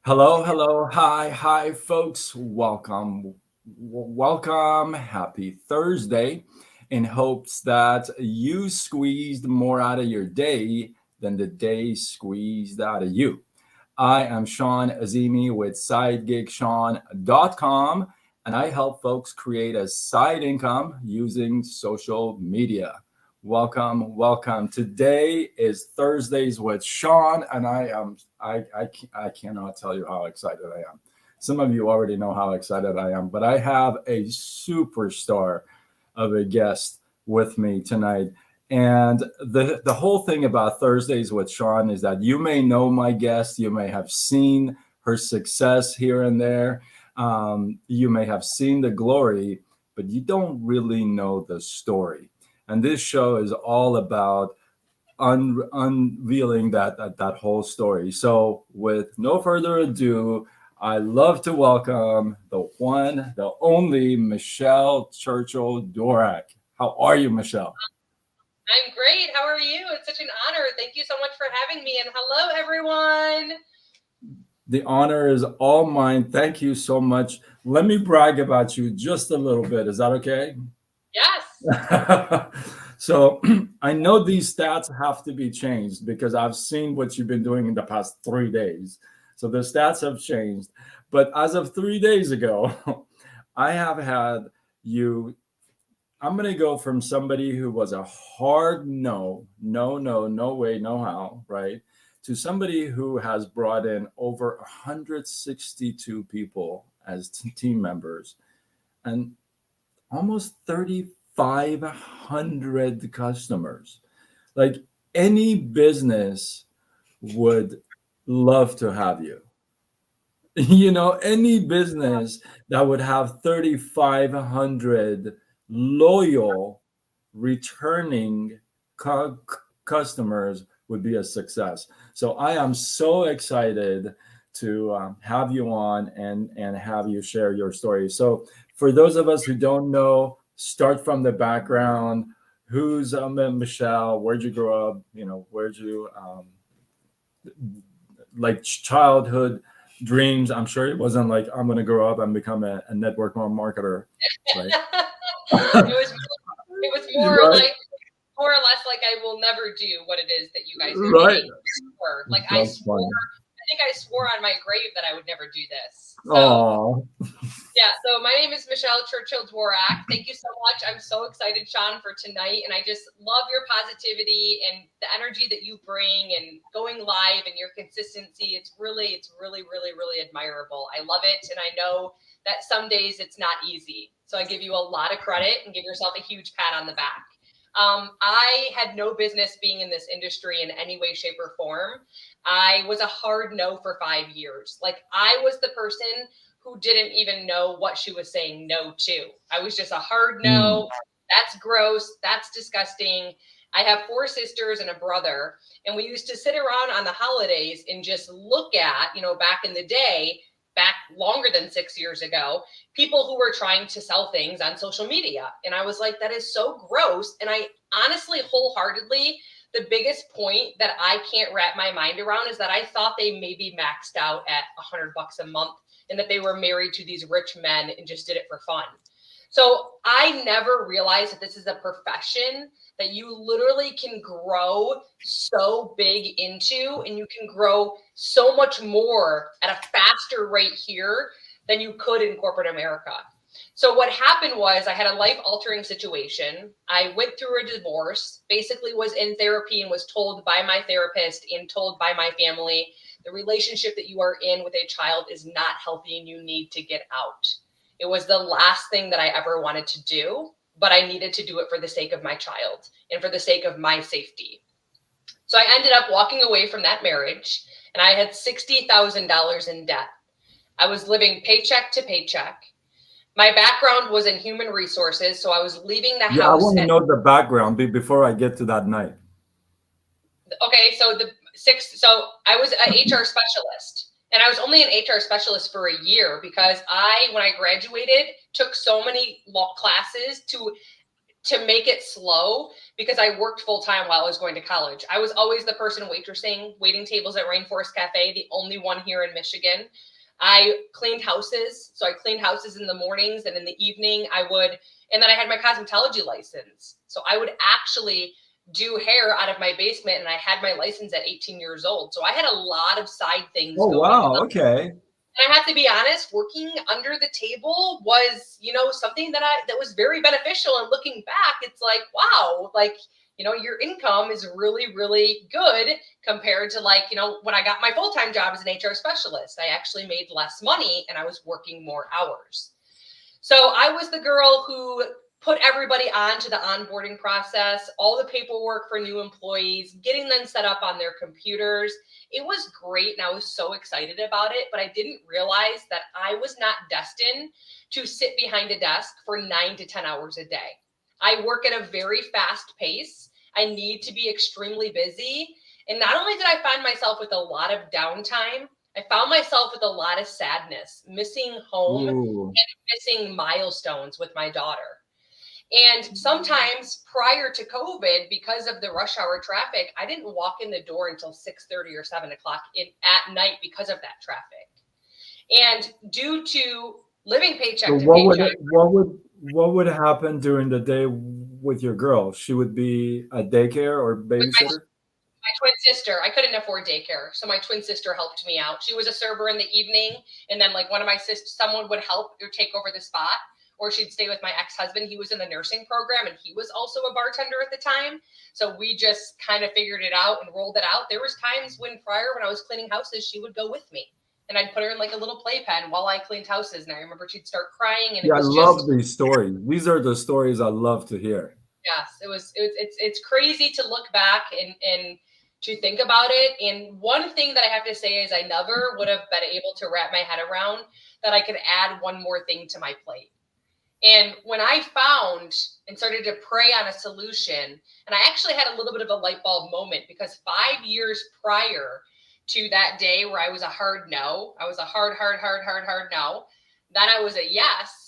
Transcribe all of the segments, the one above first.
Hello, hello, hi, folks. Welcome. Happy Thursday. In hopes that you squeezed more out of your day than the day squeezed out of you. I am Sean Azimi with SideGigSean.com, and I help folks create a side income using social media. Welcome, welcome. Today is Thursdays with Sean, and I cannot tell you how excited I am. Some of you already know how excited I am, but I have a superstar of a guest with me tonight. And the whole thing about Thursdays with Sean is that you may know my guest, you may have seen her success here and there, you may have seen the glory, but you don't really know the story. And this show is all about unveiling that whole story. So, with no further ado, I love to welcome the one, the only Michelle Churchill Dorak. How are you, Michelle? I'm great. How are you? It's such an honor. Thank you so much for having me. And hello, everyone. The honor is all mine. Thank you so much. Let me brag about you just a little bit. Is that okay? Yes. So I know these stats have to be changed because I've seen what you've been doing in the past 3 days. So the stats have changed. But as of 3 days ago, I have had you. I'm going to go from somebody who was a hard no, no, no, no way, no how, right? To somebody who has brought in over 162 people as team members and almost 3,500 customers. Like any business would love to have you. Any business that would have 3,500 loyal, returning customers would be a success. So I am so excited to have you on and have you share your story. So for those of us who don't know, start from the background. Who's Michelle? Where'd you grow up? Where'd you like childhood dreams? I'm sure it wasn't like I'm going to grow up and become a network marketer, right? It was Right, more or less like I will never do what it is that you guys are right. doing. Like I That's swore, funny. I think I swore on my grave that I would never do this. So Oh, yeah, so my name is Michelle Churchill Dworak. Thank you so much. I'm so excited, Sean, for tonight. And I just love your positivity and the energy that you bring and going live and your consistency. It's really, admirable. I love it. And I know that some days it's not easy. So I give you a lot of credit and give yourself a huge pat on the back. I had no business being in this industry in any way, shape, or form. I was a hard no for 5 years. Like I was the person who didn't even know what she was saying no to. I was just a hard mm, no. That's gross. That's disgusting. I have 4 sisters and a brother, and we used to sit around on the holidays and just look at, back in the day, back longer than 6 years ago, people who were trying to sell things on social media. And I was like, that is so gross. And I honestly, wholeheartedly, the biggest point that I can't wrap my mind around is that I thought they maybe maxed out at $100 a month and that they were married to these rich men and just did it for fun. So I never realized that this is a profession that you literally can grow so big into, and you can grow so much more at a faster rate here than you could in corporate America. So what happened was I had a life altering situation. I went through a divorce, basically was in therapy and was told by my therapist and told by my family, the relationship that you are in with a child is not healthy and you need to get out. It was the last thing that I ever wanted to do, but I needed to do it for the sake of my child and for the sake of my safety. So I ended up walking away from that marriage, and I had $60,000 in debt. I was living paycheck to paycheck. My background was in human resources, so I was leaving the yeah, I house want to at know the background before I get to that night. okay, so I was an HR specialist, and I was only an HR specialist for a year because when I graduated, took so many law classes to to make it slow because I worked full time while I was going to college. I was always the person waitressing, waiting tables at Rainforest Cafe, the only one here in Michigan. I cleaned houses. So I cleaned houses in the mornings, and in the evening and then I had my cosmetology license. So I would actually do hair out of my basement, and I had my license at 18 years old. So I had a lot of side things Oh, going wow. on. Okay. And I have to be honest, working under the table was, something that was very beneficial. And looking back, it's like, wow, like, your income is really, really good compared to when I got my full-time job as an HR specialist. I actually made less money and I was working more hours. So I was the girl who put everybody on to the onboarding process, all the paperwork for new employees, getting them set up on their computers. It was great and I was so excited about it, but I didn't realize that I was not destined to sit behind a desk for 9 to 10 hours a day. I work at a very fast pace. I need to be extremely busy. And not only did I find myself with a lot of downtime, I found myself with a lot of sadness, missing home Ooh. and missing milestones with my daughter. And sometimes prior to COVID, because of the rush hour traffic, I didn't walk in the door until 6:30 or 7 o'clock at night because of that traffic. And due to living paycheck So to paycheck, what would happen during the day with your girl? She would be a daycare or with babysitter? my twin sister, I couldn't afford daycare. So my twin sister helped me out. She was a server in the evening. And then one of my sisters, someone would help or take over the spot, or she'd stay with my ex-husband. He was in the nursing program and he was also a bartender at the time. So we just kind of figured it out and rolled it out. There was times when I was cleaning houses, she would go with me and I'd put her in a little playpen while I cleaned houses. And I remember she'd start crying and it Yeah, I was love just, these stories. These are the stories I love to hear. yes, it's crazy to look back and to think about it. And one thing that I have to say is I never would have been able to wrap my head around that I could add one more thing to my plate. And when I found and started to pray on a solution, and I actually had a little bit of a light bulb moment because 5 years prior to that day where I was a hard no, I was a hard no, then I was a yes.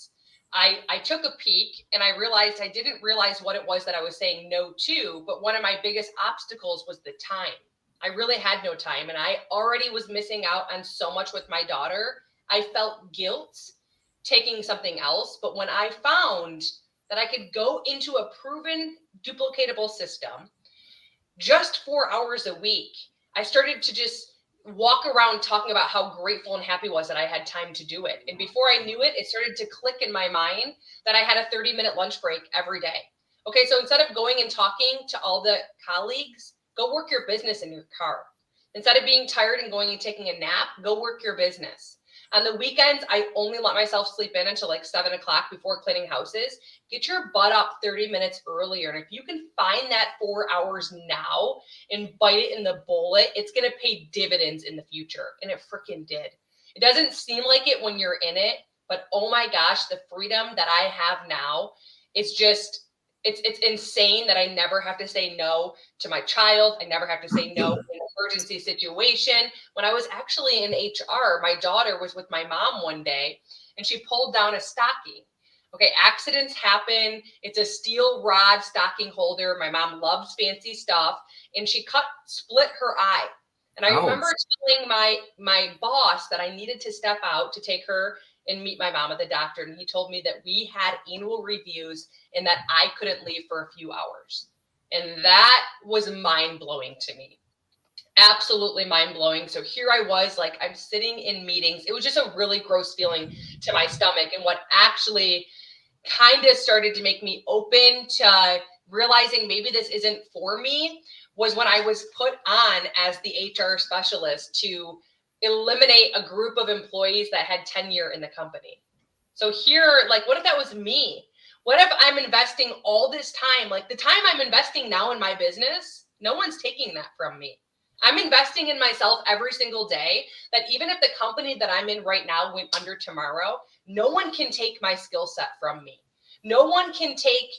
I took a peek and I realized I didn't realize what it was that I was saying no to, but one of my biggest obstacles was the time. I really had no time and I already was missing out on so much with my daughter. I felt guilt taking something else. But when I found that I could go into a proven duplicatable system just 4 hours a week, I started to just walk around talking about how grateful and happy was that I had time to do it. And before I knew it, it started to click in my mind that I had a 30-minute lunch break every day. Okay, so instead of going and talking to all the colleagues, go work your business in your car. Instead of being tired and going and taking a nap, go work your business. On the weekends, I only let myself sleep in until 7 o'clock before cleaning houses. Get your butt up 30 minutes earlier. And if you can find that 4 hours now and bite it in the bullet, it's going to pay dividends in the future. And it freaking did. It doesn't seem like it when you're in it, but oh my gosh, the freedom that I have now, it's just, it's insane that I never have to say no to my child. I never have to say no in an emergency situation. When I was actually in HR, my daughter was with my mom one day and she pulled down a stocking. Okay, accidents happen. It's a steel rod stocking holder. My mom loves fancy stuff and she split her eye. And I remember Ouch. telling my boss that I needed to step out to take her and meet my mom at the doctor. And he told me that we had annual reviews and that I couldn't leave for a few hours. And that was mind blowing to me. Absolutely mind blowing. So here I was, I'm sitting in meetings. It was just a really gross feeling to my stomach. And what actually kind of started to make me open to realizing maybe this isn't for me was when I was put on as the HR specialist to eliminate a group of employees that had tenure in the company. So here, what if that was me? What if I'm investing all this time, the time I'm investing now in my business, no one's taking that from me. I'm investing in myself every single day that even if the company that I'm in right now went under tomorrow, no one can take my skill set from me. No one can take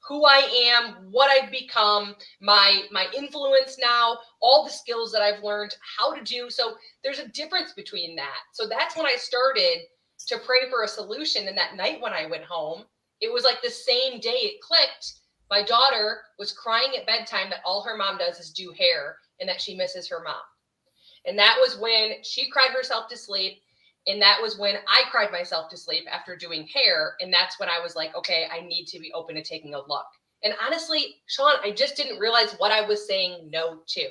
who I am, what I've become, my influence now, all the skills that I've learned, how to do. So there's a difference between that. So that's when I started to pray for a solution. And that night when I went home, it was the same day it clicked My daughter was crying at bedtime that all her mom does is do hair and that she misses her mom. And that was when she cried herself to sleep. And that was when I cried myself to sleep after doing hair. And that's when I was like, okay, I need to be open to taking a look. And honestly, Sean, I just didn't realize what I was saying no to.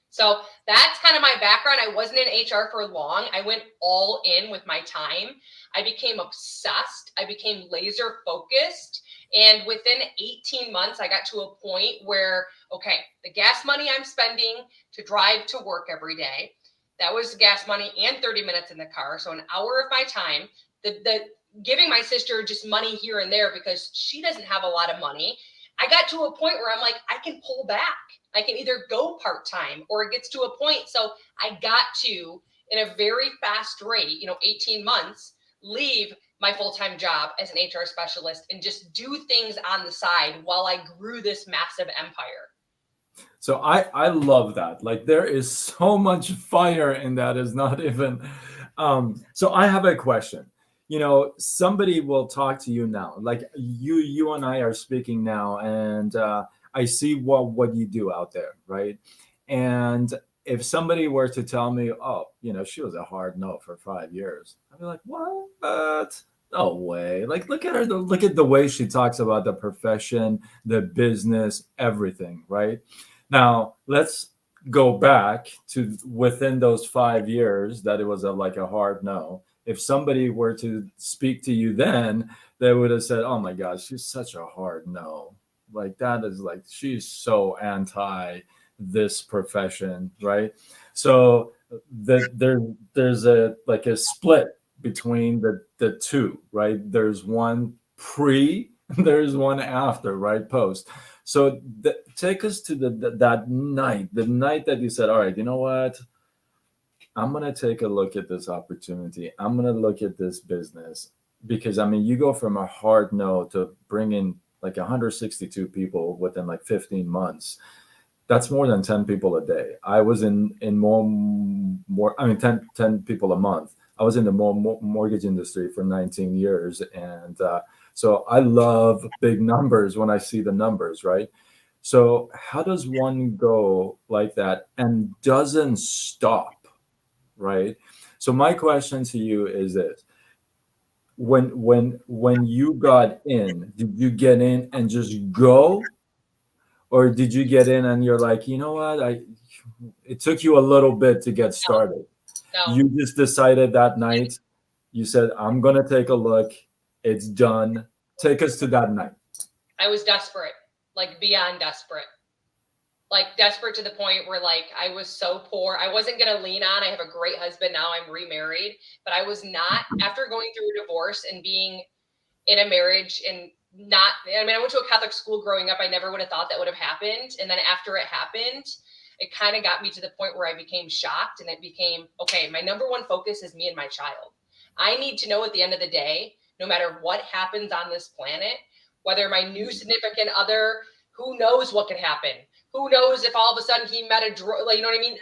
So that's kind of my background. I wasn't in HR for long. I went all in with my time. I became obsessed. I became laser focused. And within 18 months, I got to a point where, okay, the gas money I'm spending to drive to work every day, that was gas money and 30 minutes in the car. So an hour of my time, the giving my sister just money here and there because she doesn't have a lot of money. I got to a point where I'm like, I can pull back. I can either go part-time or it gets to a point. So I got to, in a very fast rate, 18 months, leave my full-time job as an HR specialist and just do things on the side while I grew this massive empire. So I love that. Like there is so much fire in that is not even so I have a question. Somebody will talk to you now. Like you and I are speaking now, and I see what you do out there, right? And if somebody were to tell me, oh, she was a hard no for 5 years, I'd be like, what? No way. Like look at her, look at the way she talks about the profession, the business, everything, right? Now, let's go back to within those 5 years that it was like a hard no. If somebody were to speak to you then, they would have said, oh my gosh, she's such a hard no. Like that is like, she's so anti this profession, right? So there's a split between the two, right? There's one pre, there's one after, right? Post. So take us to that night, the night that you said, all right, you know what? I'm going to take a look at this opportunity. I'm going to look at this business because, I mean, you go from a hard no to bringing like 162 people within like 15 months. That's more than 10 people a day. I was in more, I mean, 10 people a month. I was in the mortgage industry for 19 years. And so I love big numbers when I see the numbers, right? So how does one go like that and doesn't stop, right? So my question to you is this. When you got in, did you get in and just go? Or did you get in and you're like, you know what? It took you a little bit to get started. No. You just decided that night, you said, I'm going to take a look. It's done. Take us to that night. I was desperate, like beyond desperate. Like desperate to the point where like I was so poor. I wasn't going to lean on. I have a great husband now. I'm remarried, but I was not, after going through a divorce and being in a marriage and not, I mean, I went to a Catholic school growing up. I never would have thought that would have happened. And then after it happened, it kind of got me to the point where I became shocked and it became, okay, my number one focus is me and my child. I need to know at the end of the day, no matter what happens on this planet, whether my new significant other, who knows what could happen? Who knows if all of a sudden he met a drug, like, you know what I mean?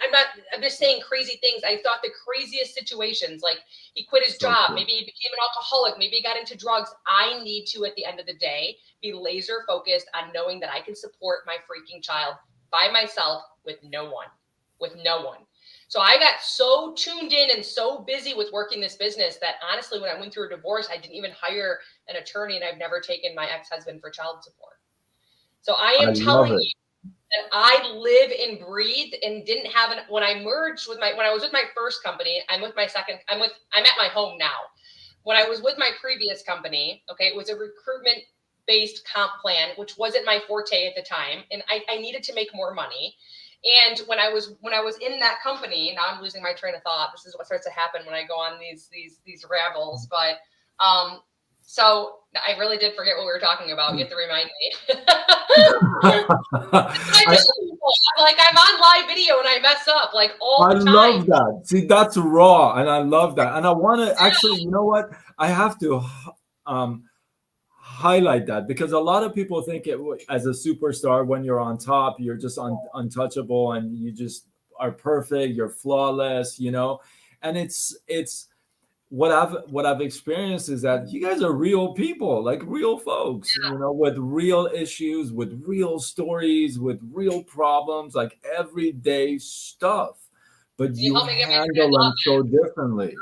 I'm just saying crazy things. I thought the craziest situations, like he quit his job, cool. maybe he became an alcoholic, maybe he got into drugs. I need to, at the end of the day, be laser focused on knowing that I can support my freaking child by myself with no one. So I got so tuned in and so busy with working this business that honestly, when I went through a divorce, I didn't even hire an attorney and I've never taken my ex-husband for child support. So I am telling you that I live and breathe and didn't have when I merged with when I was with my first company, I'm at my home now. When I was with my previous company, okay, it was a recruitment based comp plan, which wasn't my forte at the time. And I needed to make more money. And when I was in that company, now I'm losing my train of thought. This is what starts to happen when I go on these rambles. But so I really did forget what we were talking about. You have to remind me. Like I'm on live video and I mess up like all the time. I love that. See, that's raw, and I love that. And I want to actually, you know what? I have to highlight that because a lot of people think as a superstar, when you're on top, you're just untouchable and you just are perfect, you're flawless, and it's what I've experienced is that you guys are real people, like real folks, with real issues, with real stories, with real problems, like everyday stuff. But You you help me get my friend handle them love. so differently.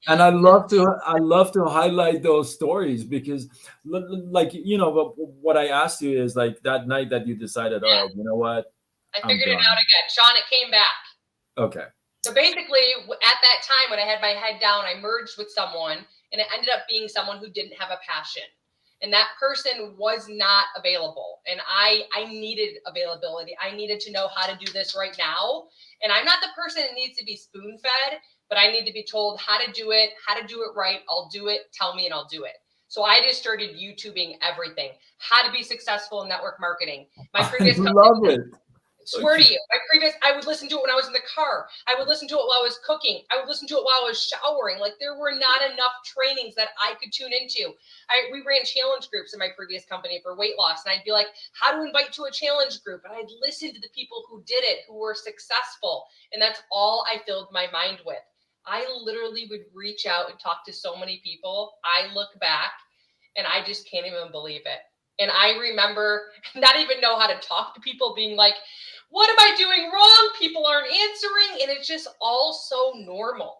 And I love to highlight those stories because like what I asked you is like that night that you decided, all Yeah, right, you know what, I I'm figured it out done. again. Sean, it came back. Okay. So basically, at that time when I had my head down, I merged with someone, and it ended up being someone who didn't have a passion. And that person was not available. And I needed availability. I needed to know how to do this right now. And I'm not the person that needs to be spoon fed, but I need to be told how to do it right. I'll do it. Tell me and I'll do it. So I just started YouTubing everything, how to be successful in network marketing. My I previous company, love it. swear to you, I would listen to it when I was in the car. I would listen to it while I was cooking. I would listen to it while I was showering. Like there were not enough trainings that I could tune into. We ran challenge groups in my previous company for weight loss. And I'd be like, how to invite to a challenge group. And I'd listen to the people who did it, who were successful. And that's all I filled my mind with. I literally would reach out and talk to so many people. I look back and I just can't even believe it. And I remember not even know how to talk to people, being like, what am I doing wrong? People aren't answering. And it's just all so normal.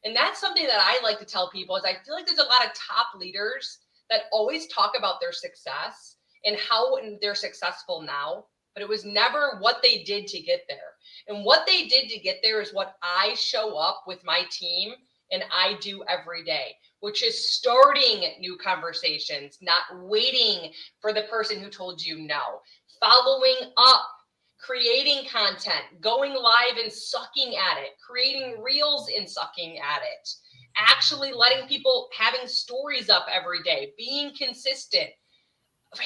And that's something that I like to tell people is I feel like there's a lot of top leaders that always talk about their success and how they're successful now, but it was never what they did to get there. And what they did to get there is what I show up with my team and I do every day, which is starting new conversations, not waiting for the person who told you no, following up, creating content, going live and sucking at it, creating reels and sucking at it, actually letting people having stories up every day, being consistent,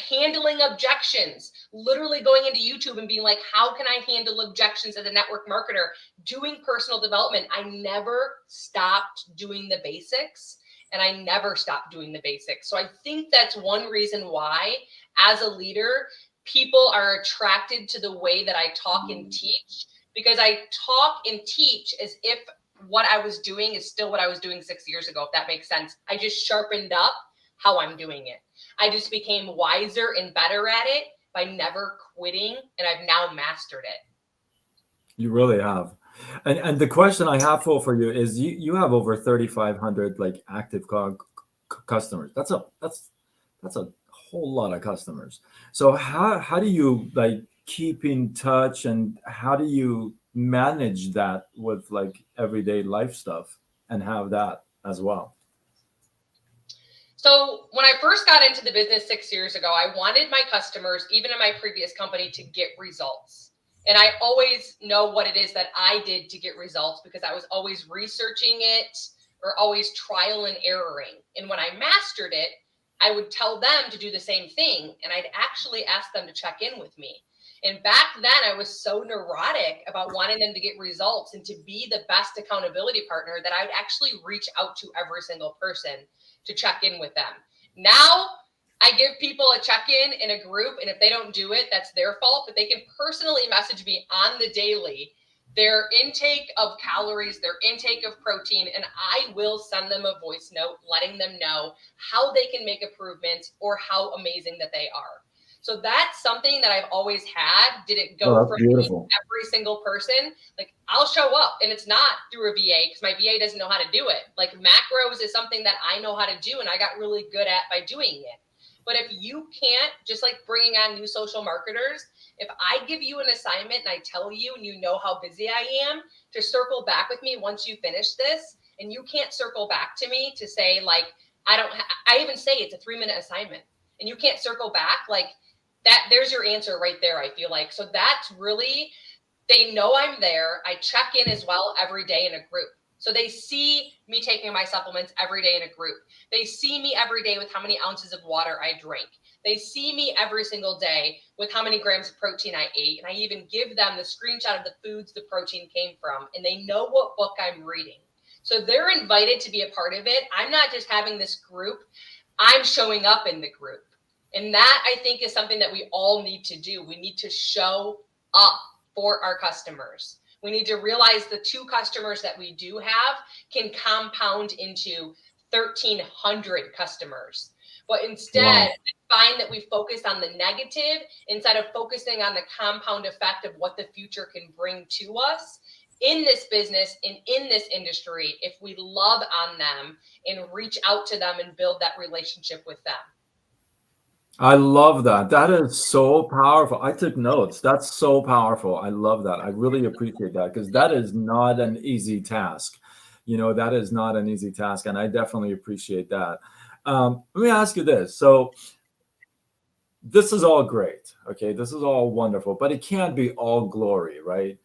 handling objections, literally going into YouTube and being like, how can I handle objections as a network marketer, doing personal development. I never stopped doing the basics. And I never stopped doing the basics. So I think that's one reason why, as a leader, people are attracted to the way that I talk and teach, because I talk and teach as if what I was doing is still what I was doing 6 years ago, if that makes sense. I just sharpened up how I'm doing it. I just became wiser and better at it by never quitting, and I've now mastered it. You really have. And the question I have for you is you have over 3,500 like active customers. That's a whole lot of customers. So how do you like keep in touch and how do you manage that with like everyday life stuff and have that as well? So when I first got into the business 6 years ago, I wanted my customers, even in my previous company, to get results. And I always know what it is that I did to get results because I was always researching it or always trial and erroring. And when I mastered it, I would tell them to do the same thing. And I'd actually ask them to check in with me. And back then, I was so neurotic about wanting them to get results and to be the best accountability partner that I would actually reach out to every single person to check in with them. Now I give people a check-in in a group, and if they don't do it, that's their fault, but they can personally message me on the daily their intake of calories, their intake of protein, and I will send them a voice note letting them know how they can make improvements or how amazing that they are. So that's something that I've always had. Did it Oh, go that's for beautiful. every single person? Like I'll show up, and it's not through a VA because my VA doesn't know how to do it. Like macros is something that I know how to do and I got really good at by doing it. But if you can't, just like bringing on new social marketers, if I give you an assignment and I tell you and you know how busy I am to circle back with me once you finish this, and you can't circle back to me to say like, I even say it's a 3-minute assignment and you can't circle back, like that, there's your answer right there, I feel like. So that's really, they know I'm there. I check in as well every day in a group. So they see me taking my supplements every day in a group. They see me every day with how many ounces of water I drink. They see me every single day with how many grams of protein I ate. And I even give them the screenshot of the foods the protein came from. And they know what book I'm reading. So they're invited to be a part of it. I'm not just having this group, I'm showing up in the group. And that I think is something that we all need to do. We need to show up for our customers. We need to realize the 2 customers that we do have can compound into 1,300 customers. But instead, Wow. I find that we focus on the negative instead of focusing on the compound effect of what the future can bring to us in this business and in this industry if we love on them and reach out to them and build that relationship with them. I love that. That is so powerful. I took notes. That's so powerful. I love that. I really appreciate that because that is not an easy task. That is not an easy task. And I definitely appreciate that. Let me ask you this. So, this is all great. Okay. This is all wonderful, but it can't be all glory, right?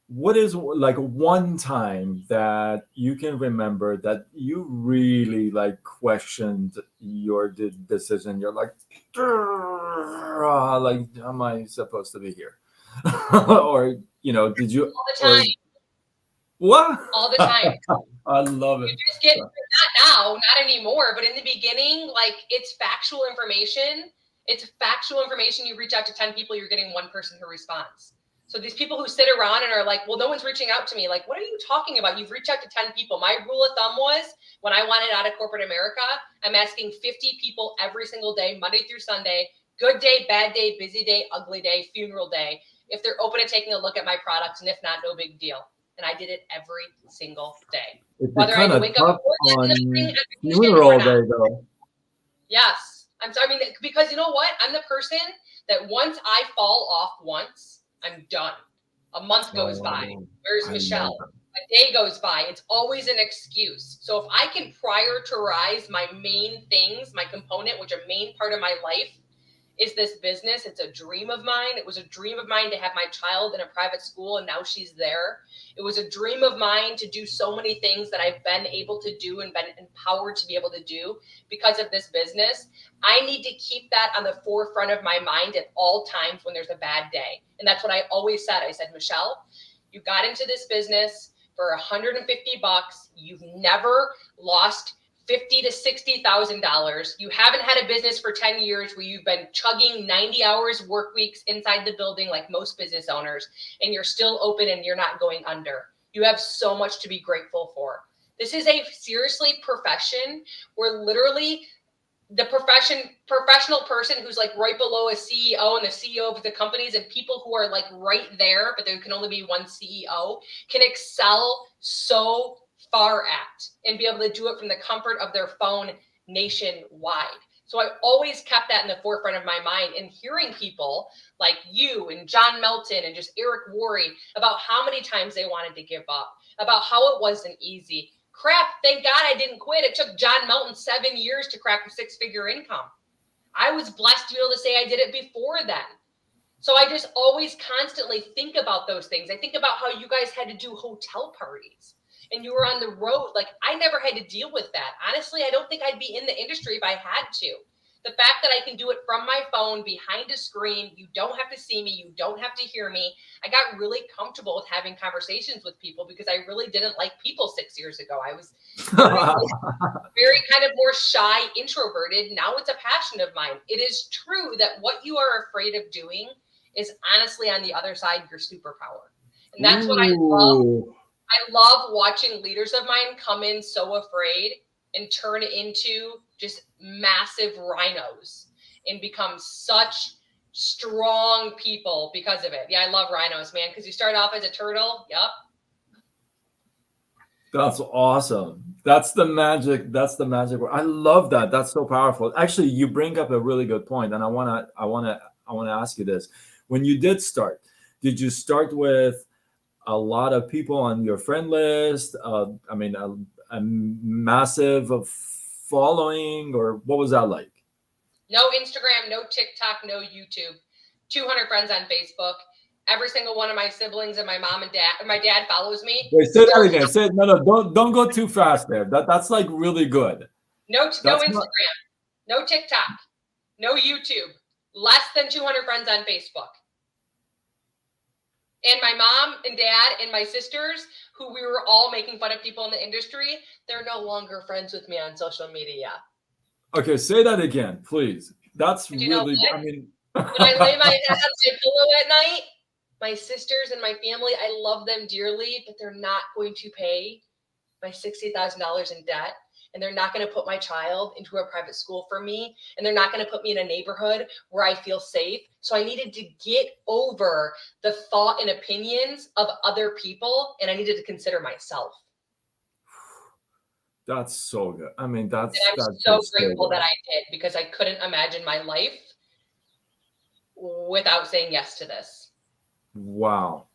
What is like one time that you can remember that you really like questioned your decision? You're like, like, am I supposed to be here? Or, did you, All the or time. what? All the time. I love You it. just get, not now, not anymore, but in the beginning, like it's factual information. It's factual information. You reach out to 10 people, you're getting 1 person who responds. So these people who sit around and are like, well, no one's reaching out to me. Like, what are you talking about? You've reached out to 10 people. My rule of thumb was when I wanted out of corporate America, I'm asking 50 people every single day, Monday through Sunday, good day, bad day, busy day, ugly day, funeral day, if they're open to taking a look at my products. And if not, no big deal. And I did it every single day. It'd be Whether I had kind to of wake up tough before that in the morning on on vacation or funeral not. day, though. Yes. I mean, because you know what? I'm the person that once I fall off once, I'm done. A month goes by. Oh, Where's I love Michelle? A day goes by. It's always an excuse. So if I can prioritize my main things, my component, which a main part of my life is this business. It's a dream of mine. It was a dream of mine to have my child in a private school, and now she's there. It was a dream of mine to do so many things that I've been able to do and been empowered to be able to do because of this business. I need to keep that on the forefront of my mind at all times when there's a bad day. And that's what I always said. I said, Michelle, you got into this business for $150. You've never lost $50,000 to $60,000. You haven't had a business for 10 years where you've been chugging 90 hours work weeks inside the building like most business owners, and you're still open and you're not going under. You have so much to be grateful for. This is a seriously profession where literally the professional person who's like right below a CEO and the CEO of the companies and people who are like right there, but there can only be one CEO, can excel so far at and be able to do it from the comfort of their phone nationwide. So I always kept that in the forefront of my mind, and hearing people like you and John Melton and just Eric Worre about how many times they wanted to give up, about how it wasn't easy. Crap, thank God I didn't quit. It took John Melton 7 years to crack a 6-figure income. I was blessed to be able to say I did it before then. So I just always constantly think about those things. I think about how you guys had to do hotel parties and you were on the road. Like, I never had to deal with that. Honestly, I don't think I'd be in the industry if I had to. The fact that I can do it from my phone behind a screen, you don't have to see me, you don't have to hear me. I got really comfortable with having conversations with people because I really didn't like people 6 years ago. I was very kind of more shy, introverted. Now it's a passion of mine. It is true that what you are afraid of doing is honestly on the other side your superpower. And that's what I love. Ooh. I love watching leaders of mine come in so afraid and turn into just massive rhinos and become such strong people because of it. Yeah, I love rhinos, man, because you start off as a turtle. Yep. That's awesome. That's the magic. That's the magic word. I love that. That's so powerful. Actually, you bring up a really good point, and I wanna ask you this. When you did start, did you start with a lot of people on your friend list? I mean, a massive following, or what was that like? No Instagram, no TikTok, no YouTube. 200 friends on Facebook. Every single one of my siblings and my mom and dad, my dad follows me. Wait, say that again. Say no, don't go too fast there. That's like really good. No That's Instagram, not, no TikTok, no YouTube. Less than 200 friends on Facebook. And my mom and dad and my sisters, who we were all making fun of people in the industry, they're no longer friends with me on social media. okay, say that again, please. That's But you know really, what? I mean, When I lay my head on my pillow at night, my sisters and my family, I love them dearly, but they're not going to pay my $60,000 in debt. And they're not going to put my child into a private school for me. And they're not going to put me in a neighborhood where I feel safe. So I needed to get over the thought and opinions of other people. And I needed to consider myself. That's so good. I mean, And I'm that's so just so grateful that good. I did, because I couldn't imagine my life without saying yes to this. Wow.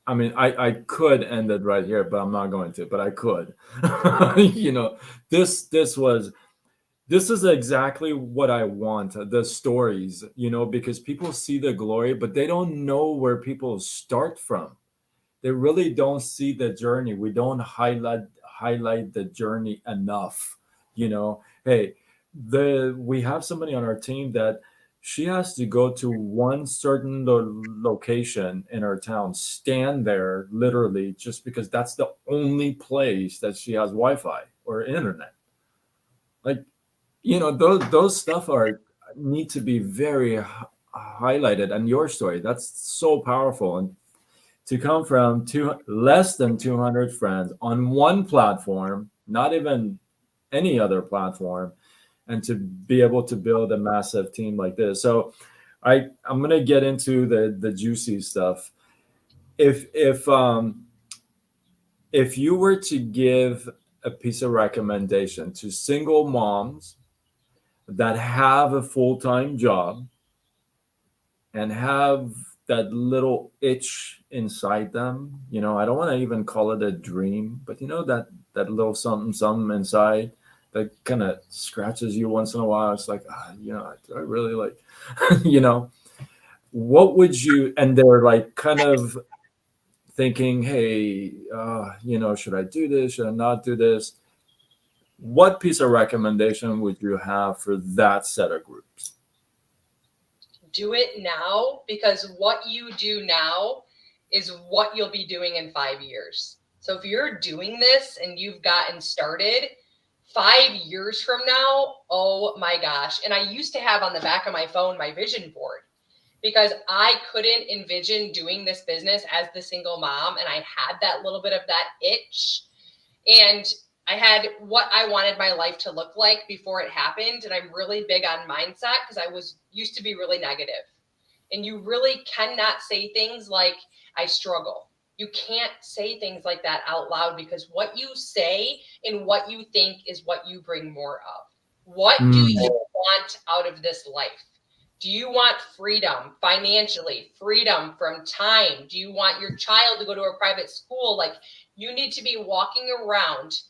I mean, I could end it right here, but I'm not going to, but I could. You know, this is exactly what I want, the stories, because people see the glory, but they don't know where people start from. They really don't see the journey. We don't highlight the journey enough. Hey, we have somebody on our team that she has to go to one certain location in our town, stand there literally just because that's the only place that she has Wi-Fi or internet. Like, those stuff are need to be very highlighted. And your story, that's so powerful. And to come from less than 200 friends on one platform, not even any other platform, and to be able to build a massive team like this. So I'm going to get into the juicy stuff. If you were to give a piece of recommendation to single moms that have a full-time job and have that little itch inside them, I don't want to even call it a dream, but that little something something inside that kind of scratches you once in a while. It's like, I really like, you know what would you, and they're like kind of thinking, hey, should I do this, should I not do this? What piece of recommendation would you have for that set of groups? Do it now, because what you do now is what you'll be doing in 5 years. So if you're doing this and you've gotten started, 5 years from now, oh my gosh. And I used to have on the back of my phone my vision board, because I couldn't envision doing this business as the single mom. And I had that little bit of that itch. And I had what I wanted my life to look like before it happened. And I'm really big on mindset, because I used to be really negative. And you really cannot say things like, I struggle. You can't say things like that out loud, because what you say and what you think is what you bring more of. What do Mm. you want out of this life? Do you want freedom financially, freedom from time? Do you want your child to go to a private school? Like, you need to be walking around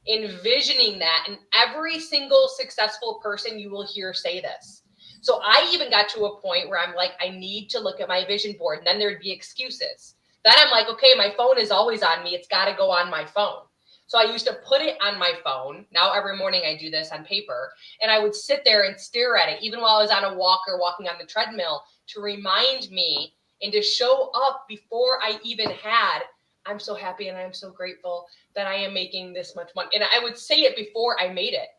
envisioning that. And every single successful person you will hear say this. So I even got to a point where I'm like, I need to look at my vision board. And then there'd be excuses. Then I'm like, okay, my phone is always on me. It's got to go on my phone. So I used to put it on my phone. Now every morning I do this on paper. And I would sit there and stare at it, even while I was on a walk or walking on the treadmill, to remind me and to show up before I even had, I'm so happy and I'm so grateful that I am making this much money. And I would say it before I made it.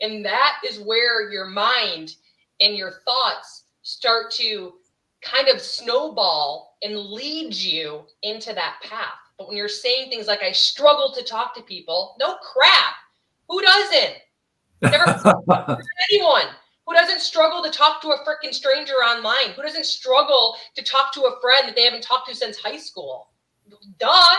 And that is where your mind and your thoughts start to kind of snowball and lead you into that path. But when you're saying things like, I struggle to talk to people, no crap. Who doesn't? Never anyone. Who doesn't struggle to talk to a freaking stranger online? Who doesn't struggle to talk to a friend that they haven't talked to since high school? Duh.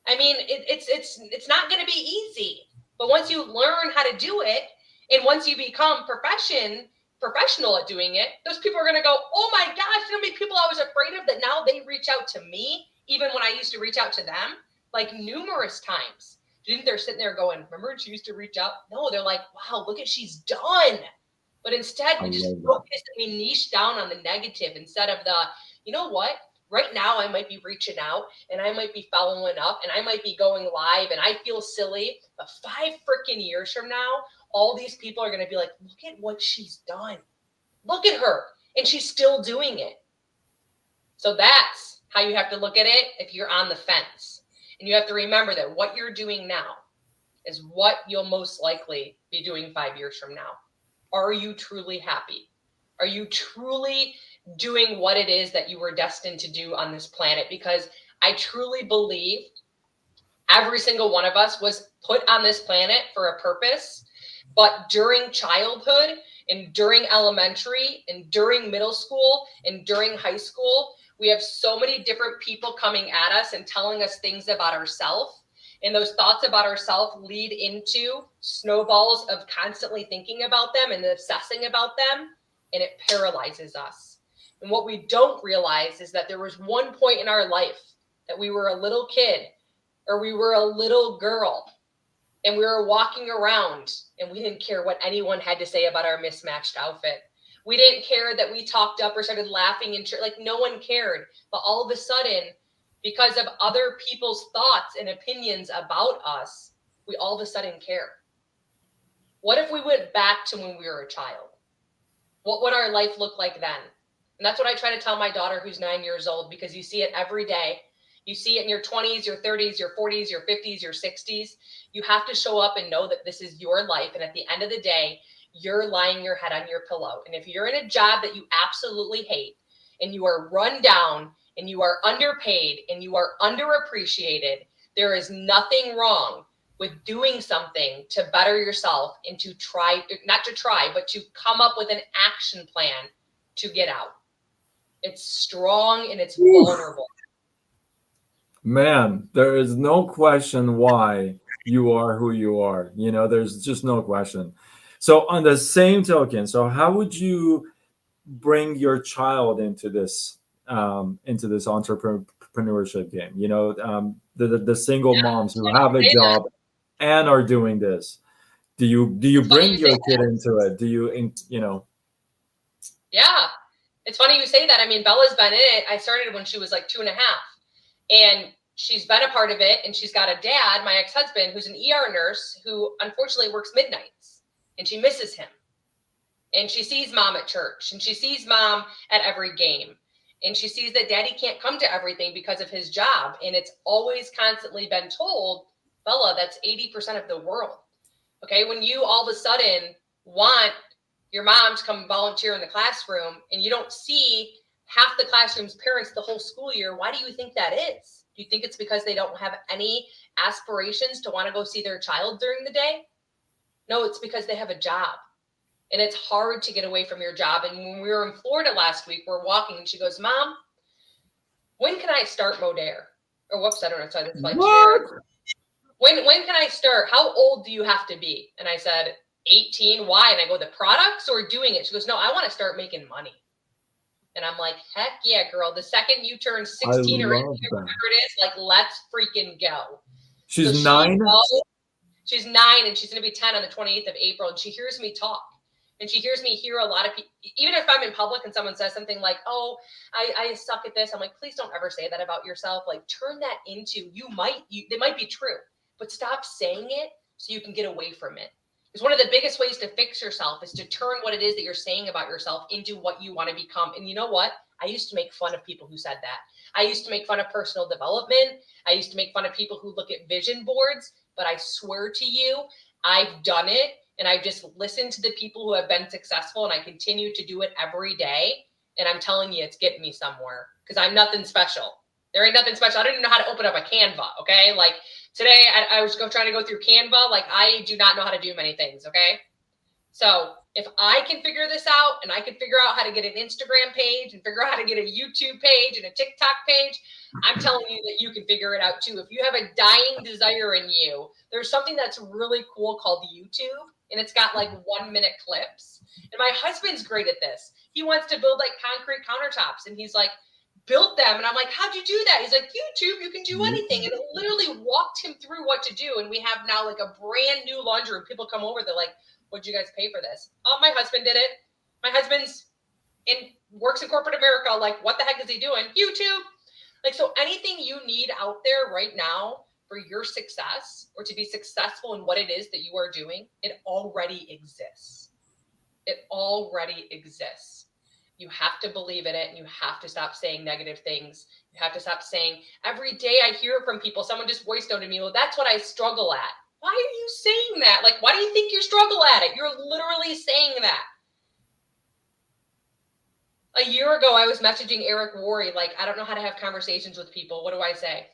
I mean, it's not going to be easy. But once you learn how to do it, and once you become professional at doing it, those people are going to go, oh my gosh, how many people I was afraid of, that now they reach out to me, even when I used to reach out to them, like numerous times. Do you think they're sitting there going, remember she used to reach out? No, they're like, wow, look at she's done. But instead, I we just love that. focus and we niche down on the negative instead of the, you know what? Right now, I might be reaching out and I might be following up and I might be going live and I feel silly. But 5 freaking years from now, all these people are going to be like, look at what she's done. Look at her. And she's still doing it. So that's how you have to look at it if you're on the fence. And you have to remember that what you're doing now is what you'll most likely be doing 5 years from now. Are you truly happy? Are you truly doing what it is that you were destined to do on this planet, because I truly believe every single one of us was put on this planet for a purpose. But during childhood and during elementary and during middle school and during high school, we have so many different people coming at us and telling us things about ourselves. And those thoughts about ourselves lead into snowballs of constantly thinking about them and obsessing about them. And it paralyzes us. And what we don't realize is that there was one point in our life that we were a little kid or we were a little girl and we were walking around and we didn't care what anyone had to say about our mismatched outfit. We didn't care that we talked up or started laughing and like no one cared. But all of a sudden, because of other people's thoughts and opinions about us, we all of a sudden care. What if we went back to when we were a child? What would our life look like then? And that's what I try to tell my daughter who's 9 years old, because you see it every day. You see it in your 20s, your 30s, your 40s, your 50s, your 60s. You have to show up and know that this is your life. And at the end of the day, you're lying your head on your pillow. And if you're in a job that you absolutely hate and you are run down and you are underpaid and you are underappreciated, there is nothing wrong with doing something to better yourself and to try, not to try, but to come up with an action plan to get out. It's strong and it's vulnerable. Man, there is no question why you are who you are. You know, there's just no question. So on the same token, so how would you bring your child into this entrepreneurship game? You know, the single moms who have a job and are doing this. Do you bring your kid into it? Do you, you know? Yeah, it's funny you say that. I mean, Bella's been in it. I started when she was like 2.5. And she's been a part of it. And she's got a dad, my ex-husband, who's an ER nurse who unfortunately works midnights. And she misses him. And she sees mom at church. And she sees mom at every game. And she sees that daddy can't come to everything because of his job. And it's always constantly been told, Bella, that's 80% of the world. Okay, when you all of a sudden want your mom to come volunteer in the classroom and you don't see half the classroom's parents the whole school year, why do you think that is? Do you think it's because they don't have any aspirations to want to go see their child during the day? No, it's because they have a job. And it's hard to get away from your job. And when we were in Florida last week, we're walking and she goes, Mom, when can I start Modere? Or whoops, I don't know. Sorry, that's like when can I start? How old do you have to be? And I said, 18. Why? And I go, the products or doing it? She goes, no, I want to start making money. And I'm like, heck yeah, girl. The second you turn 16 or 18, whatever it is, like, let's freaking go. She's 9? She's 9 and she's going to be 10 on the 28th of April. And she hears me talk. And she hears me hear a lot of people, even if I'm in public and someone says something like, oh, I suck at this. I'm like, please don't ever say that about yourself. Like, turn that into, they might be true, but stop saying it so you can get away from it. Because one of the biggest ways to fix yourself is to turn what it is that you're saying about yourself into what you want to become. And you know what? I used to make fun of people who said that. I used to make fun of personal development. I used to make fun of people who look at vision boards. But I swear to you, I've done it. And I've just listened to the people who have been successful. And I continue to do it every day. And I'm telling you, it's getting me somewhere. Because I'm nothing special. There ain't nothing special. I don't even know how to open up a Canva, okay? Like, today, I was trying to go through Canva. Like, I do not know how to do many things, okay? So if I can figure this out and I can figure out how to get an Instagram page and figure out how to get a YouTube page and a TikTok page, I'm telling you that you can figure it out too. If you have a dying desire in you, there's something that's really cool called YouTube, and it's got like 1-minute clips. And my husband's great at this. He wants to build like concrete countertops, and he's like, built them. And I'm like, how'd you do that? He's like, YouTube, you can do anything. And it literally walked him through what to do. And we have now like a brand new laundry room. People come over, they're like, what'd you guys pay for this? Oh, my husband did it. My husband's works in corporate America. Like, what the heck is he doing? YouTube. Like, so anything you need out there right now for your success or to be successful in what it is that you are doing, it already exists. It already exists. You have to believe in it, and you have to stop saying negative things. You have to stop saying, every day I hear from people, someone just voice noted me, well, that's what I struggle at. Why are you saying that? Like, why do you think you struggle at it? You're literally saying that. A year ago, I was messaging Eric Worre, like, I don't know how to have conversations with people. What do I say?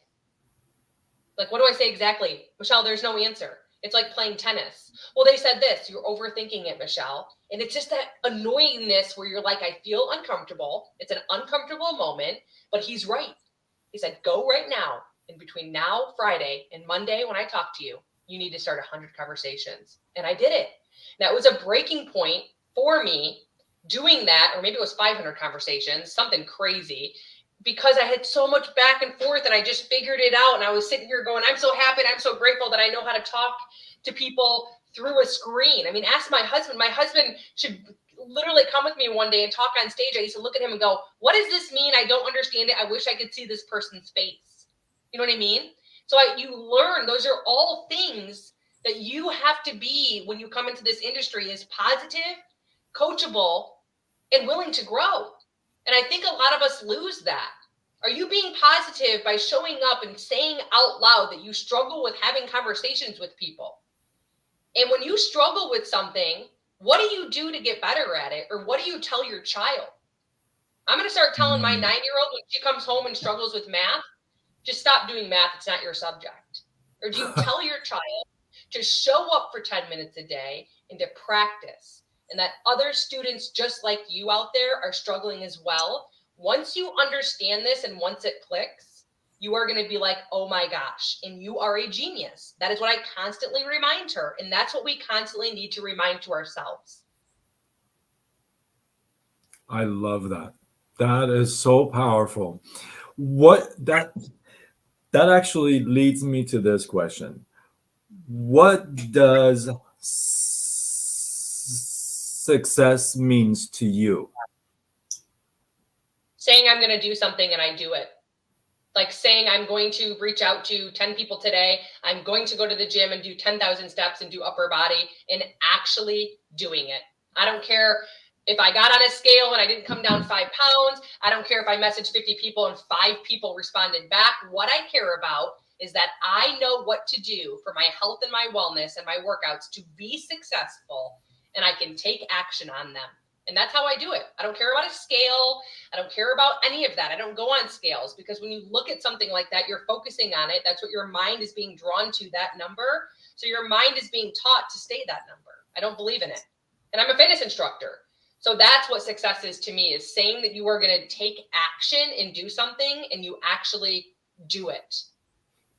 Like, what do I say exactly? Michelle, there's no answer. It's like playing tennis. Well, they said this, you're overthinking it, Michelle. And it's just that annoyingness where you're like, I feel uncomfortable. It's an uncomfortable moment, but he's right. He said, go right now. And between now, Friday, and Monday, when I talk to you, you need to start 100 conversations. And I did it. That was a breaking point for me doing that, or maybe it was 500 conversations, something crazy, because I had so much back and forth and I just figured it out. And I was sitting here going, I'm so happy and I'm so grateful that I know how to talk to people through a screen. I mean, ask my husband. My husband should literally come with me one day and talk on stage. I used to look at him and go, what does this mean? I don't understand it. I wish I could see this person's face. You know what I mean? So you learn, those are all things that you have to be when you come into this industry, is positive, coachable, and willing to grow. And I think a lot of us lose that. Are you being positive by showing up and saying out loud that you struggle with having conversations with people? And when you struggle with something, what do you do to get better at it? Or what do you tell your child? I'm going to start telling my 9-year-old when she comes home and struggles with math, just stop doing math. It's not your subject. Or do you tell your child to show up for 10 minutes a day and to practice, and that other students just like you out there are struggling as well? Once you understand this and once it clicks, you are going to be like, oh my gosh, and you are a genius. That is what I constantly remind her. And that's what we constantly need to remind to ourselves. I love that. That is so powerful. What that actually leads me to this question. What does success means to you? Saying I'm going to do something and I do it. Like saying I'm going to reach out to 10 people today. I'm going to go to the gym and do 10,000 steps and do upper body, and actually doing it. I don't care if I got on a scale and I didn't come down 5 pounds. I don't care if I messaged 50 people and 5 people responded back. What I care about is that I know what to do for my health and my wellness and my workouts to be successful, and I can take action on them. And that's how I do it. I don't care about a scale. I don't care about any of that. I don't go on scales, because when you look at something like that, you're focusing on it. That's what your mind is being drawn to, that number. So your mind is being taught to stay that number. I don't believe in it. And I'm a fitness instructor. So that's what success is to me, is saying that you are going to take action and do something, and you actually do it.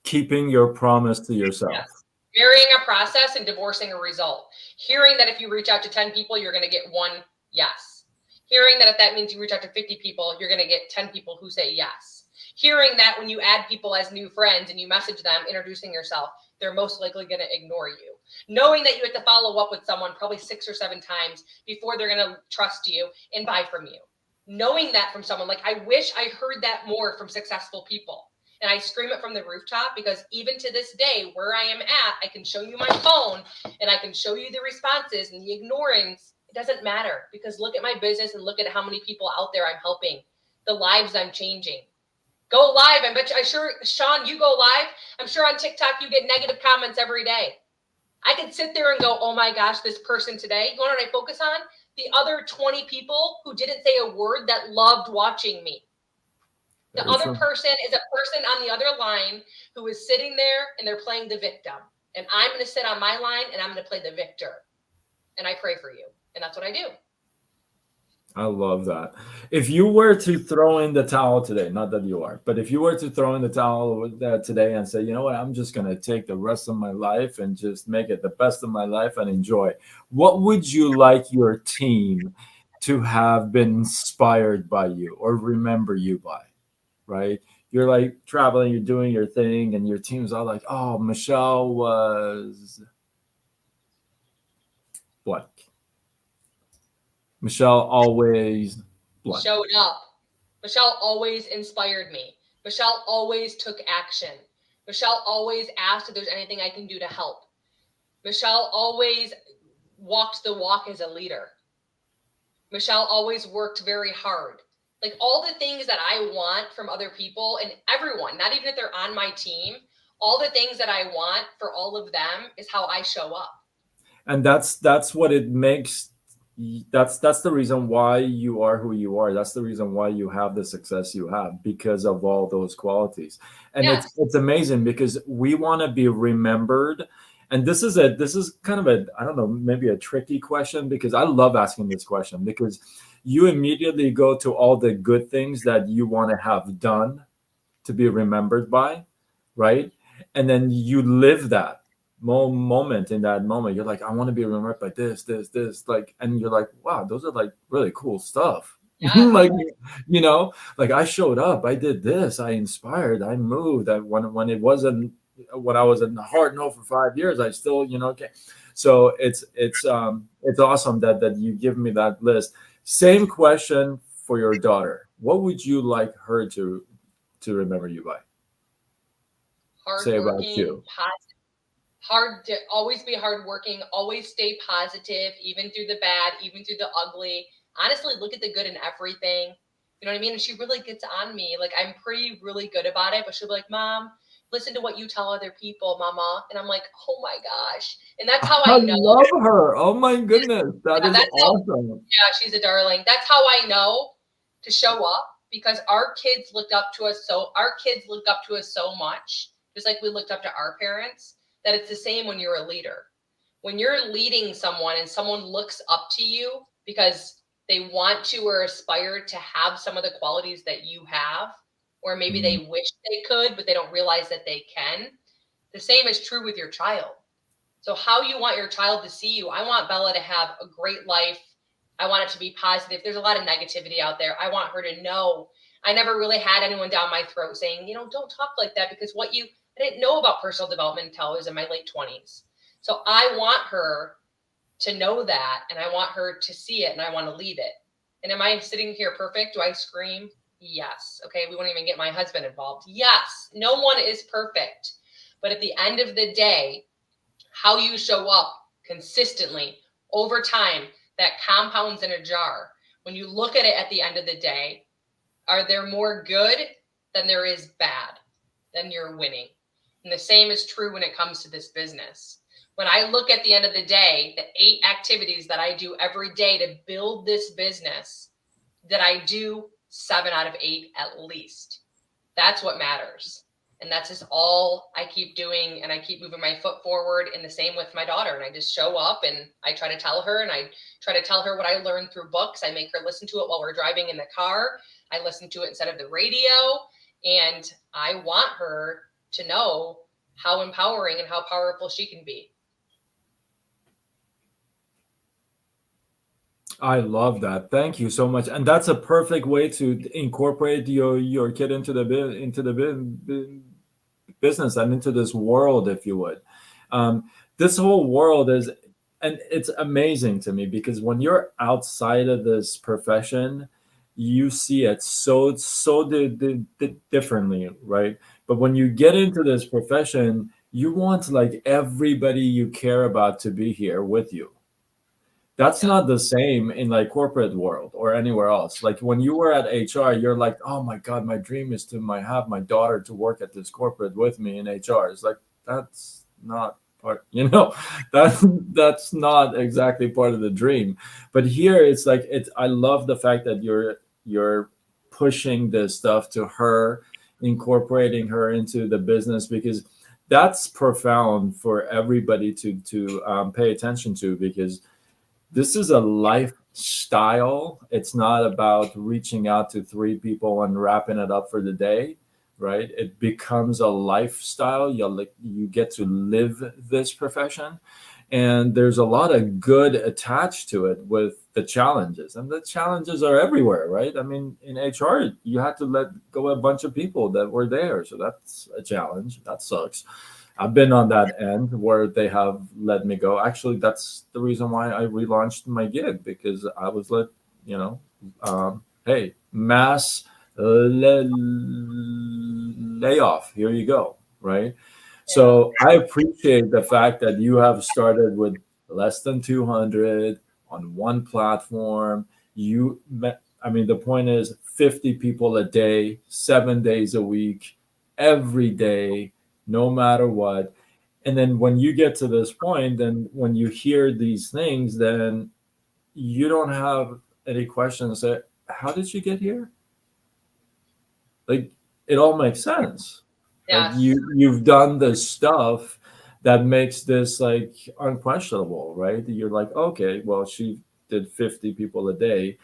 Keeping your promise to yourself. Yes. Varying a process and divorcing a result. Hearing that if you reach out to 10 people, you're going to get 1 yes. Hearing that if that means you reach out to 50 people, you're going to get 10 people who say yes. Hearing that when you add people as new friends and you message them introducing yourself, they're most likely going to ignore you. Knowing that you have to follow up with someone probably 6 or 7 times before they're going to trust you and buy from you. Knowing that from someone, like, I wish I heard that more from successful people. And I scream it from the rooftop, because even to this day, where I am at, I can show you my phone and I can show you the responses and the ignorance. It doesn't matter, because look at my business and look at how many people out there I'm helping, the lives I'm changing. Go live. I bet you, Sean, you go live. I'm sure on TikTok you get negative comments every day. I could sit there and go, oh my gosh, this person today. You know what I focus on? The other 20 people who didn't say a word that loved watching me. The other person is a person on the other line who is sitting there and they're playing the victim. And I'm going to sit on my line and I'm going to play the victor. And I pray for you. And that's what I do. I love that. If you were to throw in the towel today, not that you are, but if you were to throw in the towel today and say, you know what, I'm just going to take the rest of my life and just make it the best of my life and enjoy, what would you like your team to have been inspired by you or remember you by? Right? You're like traveling, you're doing your thing, and your team's all like, oh, Michelle was blank. Michelle always blank. Showed up. Michelle always inspired me. Michelle always took action. Michelle always asked if there's anything I can do to help. Michelle always walked the walk as a leader. Michelle always worked very hard. Like, all the things that I want from other people and everyone, not even if they're on my team, all the things that I want for all of them is how I show up. And that's what it makes That's the reason why you are who you are. That's the reason why you have the success you have, because of all those qualities. And Yes. it's amazing because we want to be remembered. And this is kind of a, I don't know, maybe a tricky question, because I love asking this question, because you immediately go to all the good things that you want to have done to be remembered by, right? And then you live that moment. In that moment, you're like, I want to be remembered by this, like, and you're like, wow, those are like really cool stuff. Yes. Like, like I showed up, I did this, I inspired, I moved. When it wasn't, when I was in the hard no for 5 years, I still, okay. So it's awesome that you give me that list. Same question for your daughter. What would you like her to remember you by? Say about Hardworking, you. hard to always be hardworking, always stay positive, even through the bad, even through the ugly. Honestly, look at the good in everything. You know what I mean? And she really gets on me. Like, I'm pretty really good about it, but she'll be like, Mom, listen to what you tell other people, Mama. And I'm like, oh my gosh. And that's how I I know. love her. Oh my goodness. That Yeah, is that's how, awesome. yeah, she's a darling. That's how I know to show up, because our kids looked up to us so much, just like we looked up to our parents, that it's the same when you're a leader. When you're leading someone and someone looks up to you because they want to or aspire to have some of the qualities that you have, or maybe Mm. they wish they could, but they don't realize that they can. The same is true with your child. So how you want your child to see you. I want Bella to have a great life. I want it to be positive. There's a lot of negativity out there. I want her to know. I never really had anyone down my throat saying, don't talk like that, because I didn't know about personal development until I was in my late 20s. So I want her to know that, and I want her to see it, and I want to lead it. And am I sitting here perfect? Do I scream? Yes. Okay. We won't even get my husband involved. Yes. No one is perfect. But at the end of the day, how you show up consistently over time, that compounds in a jar. When you look at it at the end of the day, are there more good than there is bad? Then you're winning. And the same is true when it comes to this business. When I look at the end of the day, the 8 activities that I do every day to build this business, that I do 7 out of 8 at least. That's what matters. And that's just all I keep doing. And I keep moving my foot forward. And the same with my daughter. And I just show up and I try to tell her, and I try to tell her what I learned through books. I make her listen to it while we're driving in the car. I listen to it instead of the radio. And I want her to know how empowering and how powerful she can be. I love that. Thank you so much. And that's a perfect way to incorporate your kid into the business and into this world, if you would. This whole world is, and it's amazing to me, because when you're outside of this profession, you see it differently, right? But when you get into this profession, you want like everybody you care about to be here with you. That's Yeah. not the same in like corporate world or anywhere else. Like when you were at HR, you're like, oh my god, my dream is to have my daughter to work at this corporate with me in HR. It's like, that's not part, that that's not exactly part of the dream. But here it's like, it's, I love the fact that you're pushing this stuff to her, incorporating her into the business, because that's profound for everybody to pay attention to, because this is a lifestyle. It's not about reaching out to 3 people and wrapping it up for the day, right? It becomes a lifestyle. You get to live this profession, and there's a lot of good attached to it with the challenges, and the challenges are everywhere, right? I mean, in HR, you had to let go a bunch of people that were there, so that's a challenge. That sucks. I've been on that end where they have let me go. Actually, that's the reason why I relaunched my gig, because I was let, hey, mass layoff. Here you go, right? Yeah. So I appreciate the fact that you have started with less than 200 on one platform. I mean, the point is 50 people a day, 7 days a week, every day, no matter what. And then when you get to this point, then when you hear these things, then you don't have any questions. Say, how did you get here? Like, it all makes sense. Like, Yes. you've done the stuff that makes this like unquestionable, right? You're like, okay, well, she did 50 people a day.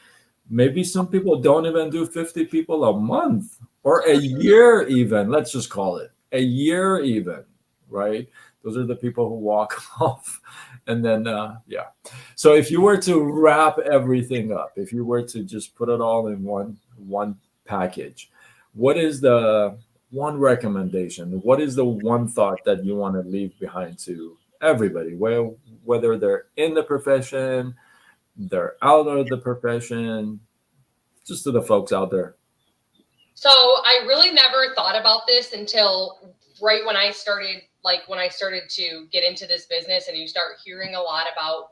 Maybe some people don't even do 50 people a month or a year, even. Let's just call it a year, even, right? Those are the people who walk off. And then, yeah. So if you were to wrap everything up, if you were to just put it all in one package, what is the one recommendation? What is the one thought that you want to leave behind to everybody, whether they're in the profession, they're out of the profession, just to the folks out there? So I really never thought about this until right when I started, like when I started to get into this business, and you start hearing a lot about,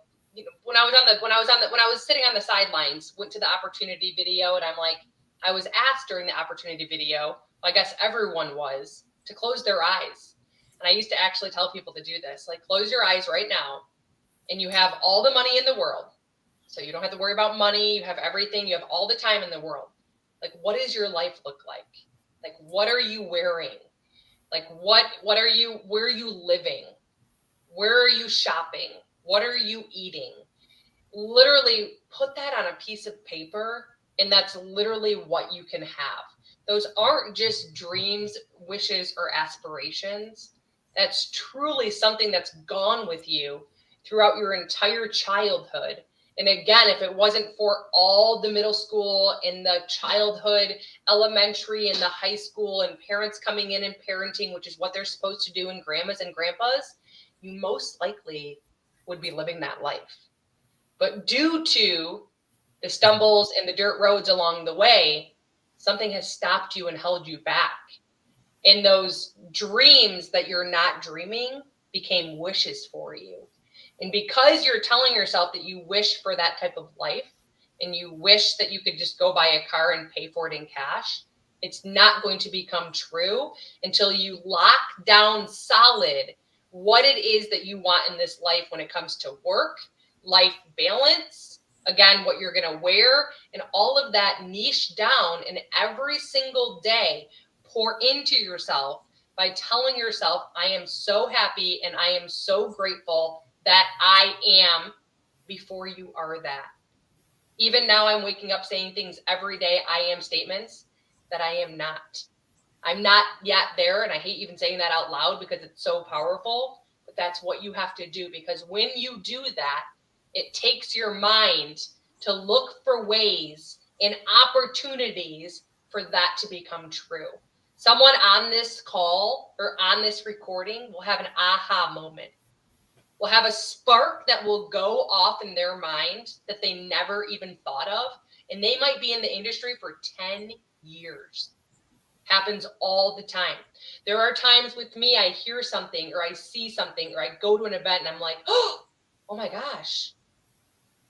when I was when I was sitting on the sidelines, went to the opportunity video, and I'm like, I was asked during the opportunity video, I guess everyone was, to close their eyes. And I used to actually tell people to do this, like, close your eyes right now, and you have all the money in the world. So you don't have to worry about money. You have everything. You have all the time in the world. Like, what does your life look like? Like, what are you wearing? Like, what are you, where are you living? Where are you shopping? What are you eating? Literally put that on a piece of paper, and that's literally what you can have. Those aren't just dreams, wishes, or aspirations. That's truly something that's gone with you throughout your entire childhood. And again, if it wasn't for all the middle school and the childhood, elementary and the high school, and parents coming in and parenting, which is what they're supposed to do, and grandmas and grandpas, you most likely would be living that life. But due to the stumbles and the dirt roads along the way, something has stopped you and held you back. And those dreams that you're not dreaming became wishes for you. And because you're telling yourself that you wish for that type of life, and you wish that you could just go buy a car and pay for it in cash, it's not going to become true until you lock down solid what it is that you want in this life when it comes to work, life balance, again, what you're going to wear, and all of that niche down. And every single day, pour into yourself by telling yourself, I am so happy and I am so grateful that I am, before you are that. Even now, I'm waking up saying things every day, I am statements that I am not. I'm not yet there, and I hate even saying that out loud because it's so powerful, but that's what you have to do, because when you do that, it takes your mind to look for ways and opportunities for that to become true. Someone on this call or on this recording will have an aha moment, will have a spark that will go off in their mind that they never even thought of. And they might be in the industry for 10 years. Happens all the time. There are times with me, I hear something or I see something or I go to an event and I'm like, oh my gosh.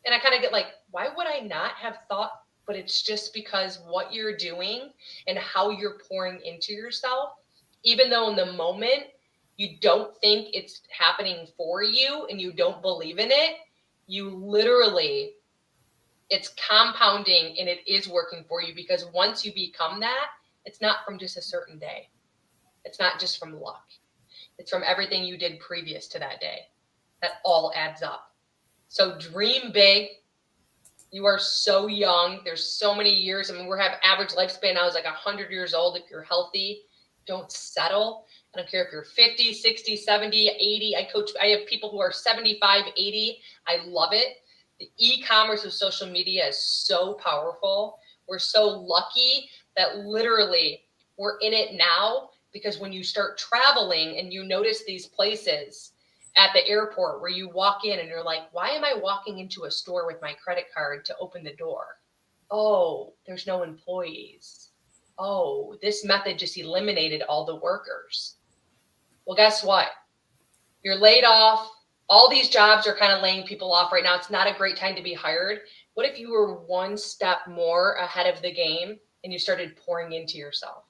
And I kind of get like, why would I not have thought? But it's just because what you're doing and how you're pouring into yourself, even though in the moment you don't think it's happening for you and you don't believe in it, you literally, it's compounding and it is working for you, because once you become that, it's not from just a certain day. It's not just from luck. It's from everything you did previous to that day. That all adds up. So dream big. You are so young. There's so many years. I mean, we have average lifespan now is like 100 years old. If you're healthy, don't settle. I don't care if you're 50, 60, 70, 80. I have people who are 75, 80. I love it. The e-commerce of social media is so powerful. We're so lucky that literally we're in it now, because when you start traveling and you notice these places at the airport where you walk in and you're like, why am I walking into a store with my credit card to open the door? Oh, there's no employees. Oh, this method just eliminated all the workers. Well, guess what? You're laid off. All these jobs are kind of laying people off right now. It's not a great time to be hired. What if you were one step more ahead of the game and you started pouring into yourself?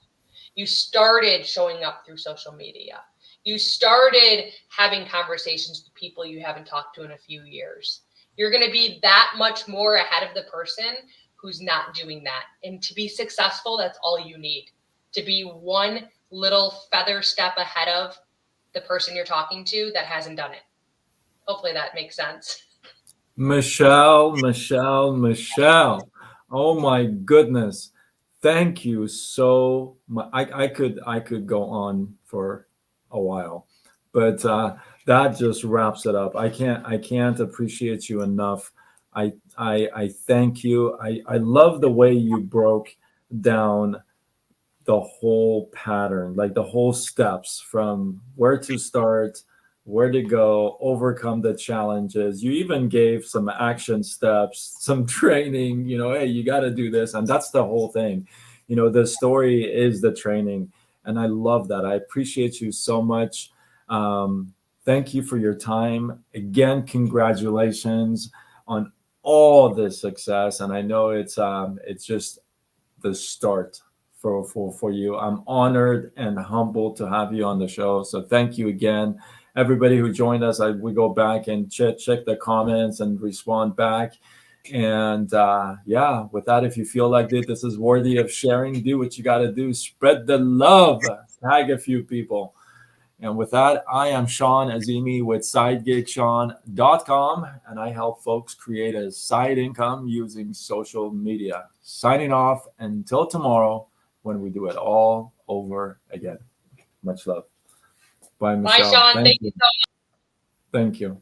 You started showing up through social media. You started having conversations with people you haven't talked to in a few years. You're going to be that much more ahead of the person who's not doing that. And to be successful, that's all you need. To be one little feather step ahead of the person you're talking to that hasn't done it. Hopefully that makes sense. Michelle, Michelle, Michelle. Oh my goodness. Thank you so much. I could go on for a while, but that just wraps it up. I can't appreciate you enough. I thank you. I love the way you broke down the whole pattern, like the whole steps from where to start, where to go, overcome the challenges. You even gave some action steps, some training, hey, you got to do this. And that's the whole thing. The story is the training. And I love that. I appreciate you so much. Thank you for your time. Again, congratulations on all this success. And I know it's just the start for you. I'm honored and humbled to have you on the show. So thank you again, everybody who joined us. We go back and check the comments and respond back. And yeah, with that, if you feel like this is worthy of sharing, do what you got to do. Spread the love. Tag a few people. And with that, I am Sean Azimi with SideGigSean.com, and I help folks create a side income using social media. Signing off until tomorrow when we do it all over again. Much love. Bye, Michelle. Bye, Sean. Thank Thank you. you so much. Thank you.